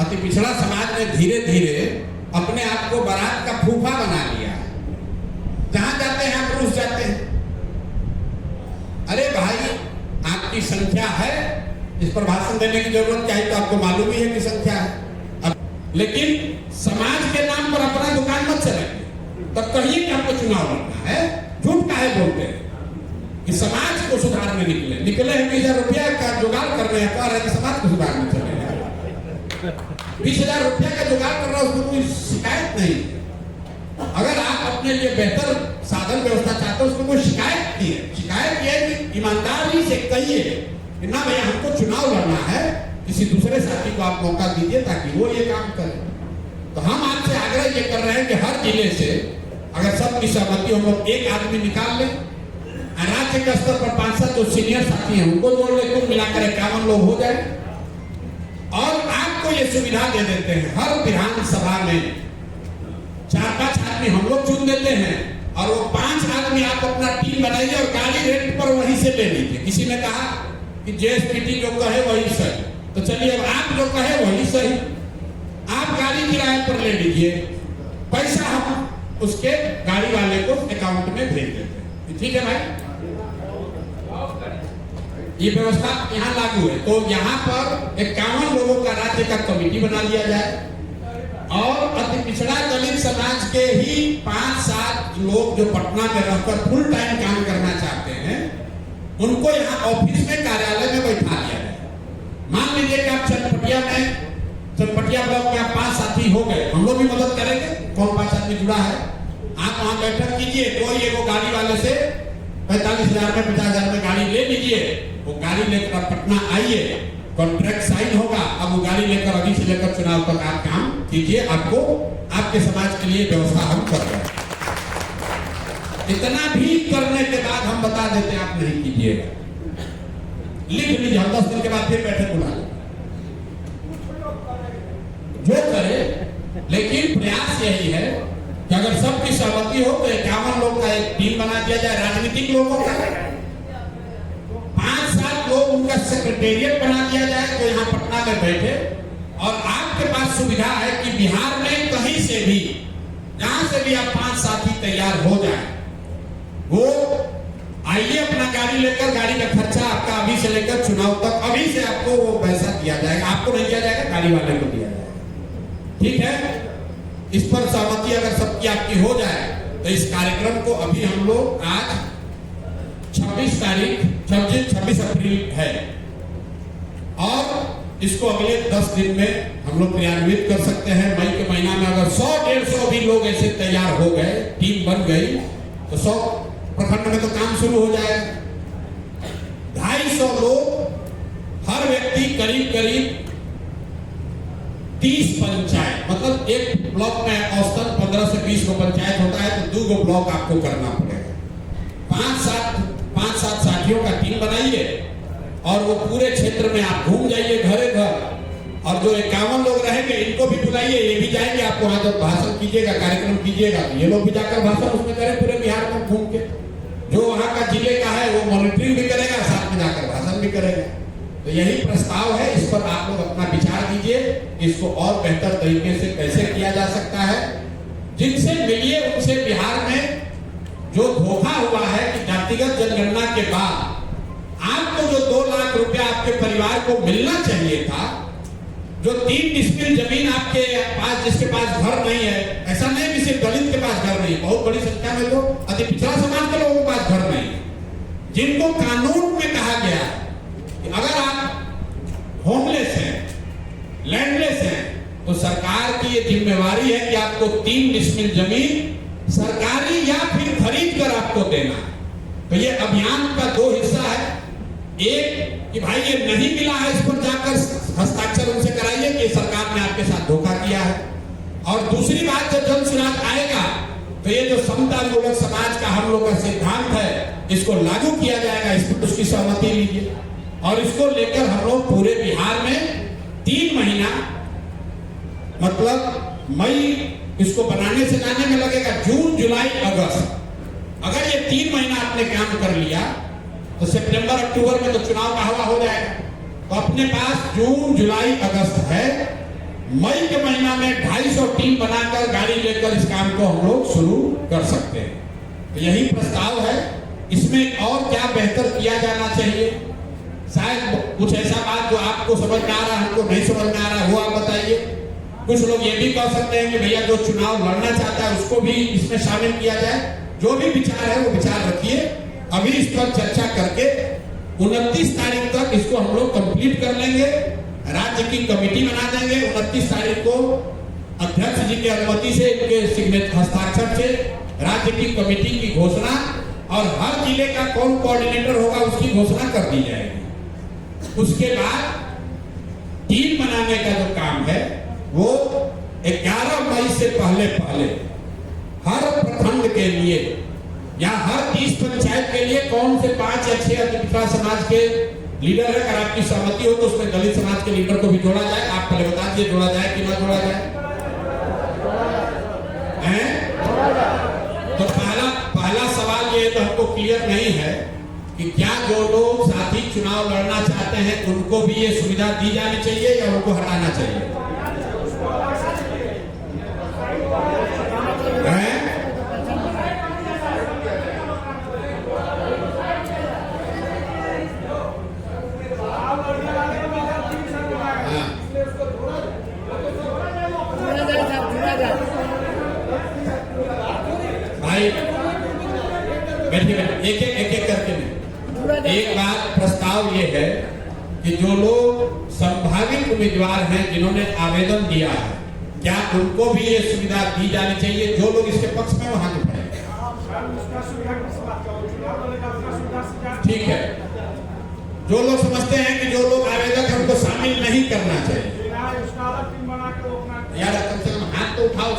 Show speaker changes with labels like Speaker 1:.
Speaker 1: अति पिछड़ा समाज ने धीरे धीरे अपने आप को बारात का फूफा बना लिया। जहां जाते हैं आप रुस जाते हैं। अरे भाई, आपकी संख्या है, इस पर भाषण देने की जरूरत क्या है? तो आपको मालूम ही है कि संख्या है। लेकिन समाज के नाम पर अपना दुकान मत चलाइए। तब कहिए कि आपको चुनाव लड़ना है, झूठ काहे बोलते हैं कि समाज को सुधारने निकले हैं। 20,000 रुपया का जुगाड़ कर रहे हैं, कह रहे हैं समाज को सुधारने चले हैं। 20,000 रुपया का जुगाड़ कर रहा है, उसमें कोई शिकायत नहीं। अगर आप अपने लिए बेहतर साधन व्यवस्था चाहते हो, उसमें कोई शिकायत नहीं है। शिकायत यह है कि ईमानदारी से कहिए कि ना भैया, हमको चुनाव लड़ना है, किसी दूसरे साथी को आप मौका दीजिए ताकि वो ये काम करे। तो हम आपसे आग्रह ये कर रहे हैं कि हर जिले से अगर सबकी सहमति हम लोग एक आदमी निकाल लें, राज्य के स्तर पर 5-7 जो सीनियर साथी हैं उनको जोड़ ले, कुल मिलाकर 51 लोग हो जाए। और आपको ये सुविधा दे देते हैं, हर विधानसभा में 4-5 आदमी हम लोग चुन देते हैं और वो 5 आदमी आप अपना टीम बनाइए और गाड़ी रेंट पर वहीं से ले लीजिए। किसी ने कहा कि जेएसपीटी जो कहे वही सही, तो चलिए अब आप जो कहे वही सही, आप गाड़ी किराए पर ले लीजिए, पैसा हम उसके गाड़ी वाले को अकाउंट में भेज देते हैं। ठीक है भाई, ये व्यवस्था यहाँ लागू है। तो यहाँ पर 51 लोगों का राज्य का कमेटी बना लिया जाए और अति पिछड़ा दलित समाज के ही 5-7 लोग जो पटना में रहकर फुल टाइम काम करना चाहते हैं, उनको यहाँ ऑफिस में, कार्यालय में बैठा लिया जाए। मान लीजिए कि आप चनपटिया ब्लॉक में 5 साथी हो गए, हम लोग भी मदद करेंगे। कौन 5 आदमी जुड़ा है, आप वहां बैठक कीजिए। कोई एगो गाड़ी वाले से 45,000 में 50,000 में गाड़ी ले लीजिए, वो गाड़ी लेकर आप पटना आइए, कॉन्ट्रैक्ट साइन होगा। अब वो गाड़ी लेकर अभी से लेकर चुनाव तक आप काम कीजिए, आपको आपके समाज के लिए व्यवस्था हम कर रहे हैं। इतना भी करने के बाद हम बता देते हैं आप नहीं कीजिएगा, लिख लीजिए, हम 10 दिन के बाद फिर बैठक बुला लें, जो करे। लेकिन प्रयास यही है कि अगर सबकी सहमति हो तो 51 लोग का एक टीम बना दिया जाए, राजनीतिक लोगों का। 5-7 लोग उनका सेक्रेटेरिएट बना दिया जाए जो यहाँ पटना में बैठे। और आपके पास सुविधा है कि बिहार में कहीं से भी, जहां से भी आप 5 साथी तैयार हो जाए, वो आइए अपना गाड़ी लेकर। गाड़ी का खर्चा आपका अभी से लेकर चुनाव तक अभी से आपको वो पैसा दिया जाएगा। आपको नहीं दिया जाएगा, गाड़ी वाले को दिया जाएगा। ठीक है, इस पर सहमति अगर सबकी आपकी हो जाए तो इस कार्यक्रम को अभी हम लोग आज 26 अप्रैल है और इसको अगले 10 दिन में हम लोग क्रियान्वित कर सकते हैं। मई के महीना में अगर 100-150 भी लोग ऐसे तैयार हो गए, टीम बन गई, तो 100 प्रखंड में तो काम शुरू हो जाएगा। 250 लोग, हर व्यक्ति करीब 30 पंचायत, मतलब एक ब्लॉक में औसतन 15 से 20 को पंचायत होता है, तो 2 गो ब्लॉक आपको करना पड़ेगा। 5-7 साथियों का टीम बनाइए और वो पूरे क्षेत्र में आप घूम जाइए घरे घर। और जो 51 लोग रहेंगे इनको भी बुलाइए, ये भी जाएंगे। आप वहां जब भाषण कीजिएगा, कार्यक्रम कीजिएगा, तो ये लोग भी जाकर भाषण उसमें करें पूरे बिहार में घूम के। जो वहां का जिले का है वो मॉनिटरिंग भी करेगा, साथ में जाकर भाषण भी करेगा। तो यही प्रस्ताव है, इस पर आप लोग अपना विचार दीजिए, इसको और बेहतर तरीके से कैसे किया जा सकता है। जिनसे मिलिए उनसे बिहार में जो धोखा हुआ है कि जातिगत जनगणना के बाद आपको जो 2 लाख रुपया आपके परिवार को मिलना चाहिए था, जो 3 डिस्मिल जमीन आपके पास, जिसके पास घर नहीं है, ऐसा नहीं कि सिर्फ दलित के पास घर नहीं, बहुत बड़ी संख्या में तो अति पिछड़ा समाज के लोगों के पास घर नहीं, जिनको कानून में कहा गया कि अगर आप होमलेस हैं, लैंडलेस हैं, तो सरकार की ये जिम्मेवारी है कि आपको 3 डिस्मिल जमीन सरकारी या फिर खरीद कर आपको देना। तो ये अभियान का 2 हिस्सा है। एक कि भाई ये नहीं मिला है, इस पर जाकर हस्ताक्षर उनसे कराइए कि सरकार ने आपके साथ धोखा किया है। और दूसरी बात, जब जन सुराग आएगा तो ये जो समतामूलक समाज का हम लोग का सिद्धांत है, इसको लागू किया जाएगा। इस पर उसकी सहमति लीजिए और इसको लेकर हम लोग पूरे बिहार में 3 महीना, मतलब मई इसको बनाने से जाने में लगेगा, जून, जुलाई, अगस्त। अगर ये 3 महीना आपने काम कर लिया तो सितंबर, अक्टूबर में तो चुनाव का हवा हो जाएगा। तो अपने पास जून, जुलाई, अगस्त है। मई के महीना में 250 टीम बनाकर गाड़ी लेकर इस काम को हम लोग शुरू कर सकते हैं। तो यही प्रस्ताव है। इसमें और क्या बेहतर किया जाना चाहिए, शायद कुछ ऐसा बात जो आपको समझ में आ रहा है, हमको नहीं समझ में आ रहा, वो आप बताइए। कुछ लोग ये भी कह सकते हैं कि भैया जो चुनाव लड़ना चाहता है उसको भी इसमें शामिल किया जाए। जो भी विचार है वो विचार रखिए। अभी इस पर चर्चा करके 29 तारीख तक इसको हम लोग कंप्लीट कर लेंगे। राज्य की कमेटी बना देंगे। 29 तारीख को अध्यक्ष जी की अनुमति से, इनके हस्ताक्षर से राज्य की कमेटी की घोषणा और हर जिले का कौन कोऑर्डिनेटर होगा उसकी घोषणा कर दी जाएगी। उसके बाद टीम बनाने का जो काम है वो 11 मई से पहले हर प्रखंड के लिए या हर 30 पंचायत के लिए कौन से 5 या 6 अतिपिछड़ा समाज के लीडर है। अगर आपकी सहमति हो तो उसमें दलित समाज के लीडर को भी जोड़ा जाए। आप पहले बता दीजिए जोड़ा जाए कि ना जोड़ा जाए। तो पहला सवाल ये तो हमको क्लियर नहीं है कि क्या जो लोग साथी चुनाव लड़ना चाहते हैं उनको भी ये सुविधा दी जानी चाहिए या उनको हटाना चाहिए। भाई बैठिए, एक करके नहीं। एक बात प्रस्ताव ये है कि जो लोग संभावित उम्मीदवार हैं जिन्होंने आवेदन दिया है, क्या उनको भी ये सुविधा दी जानी चाहिए। जो लोग इसके पक्ष में वहां उठाए। ठीक है। जो लोग समझते हैं कि जो लोग आवेदक हैं उनको शामिल नहीं करना चाहिए, यार कम से कम हाथ तो उठाओ।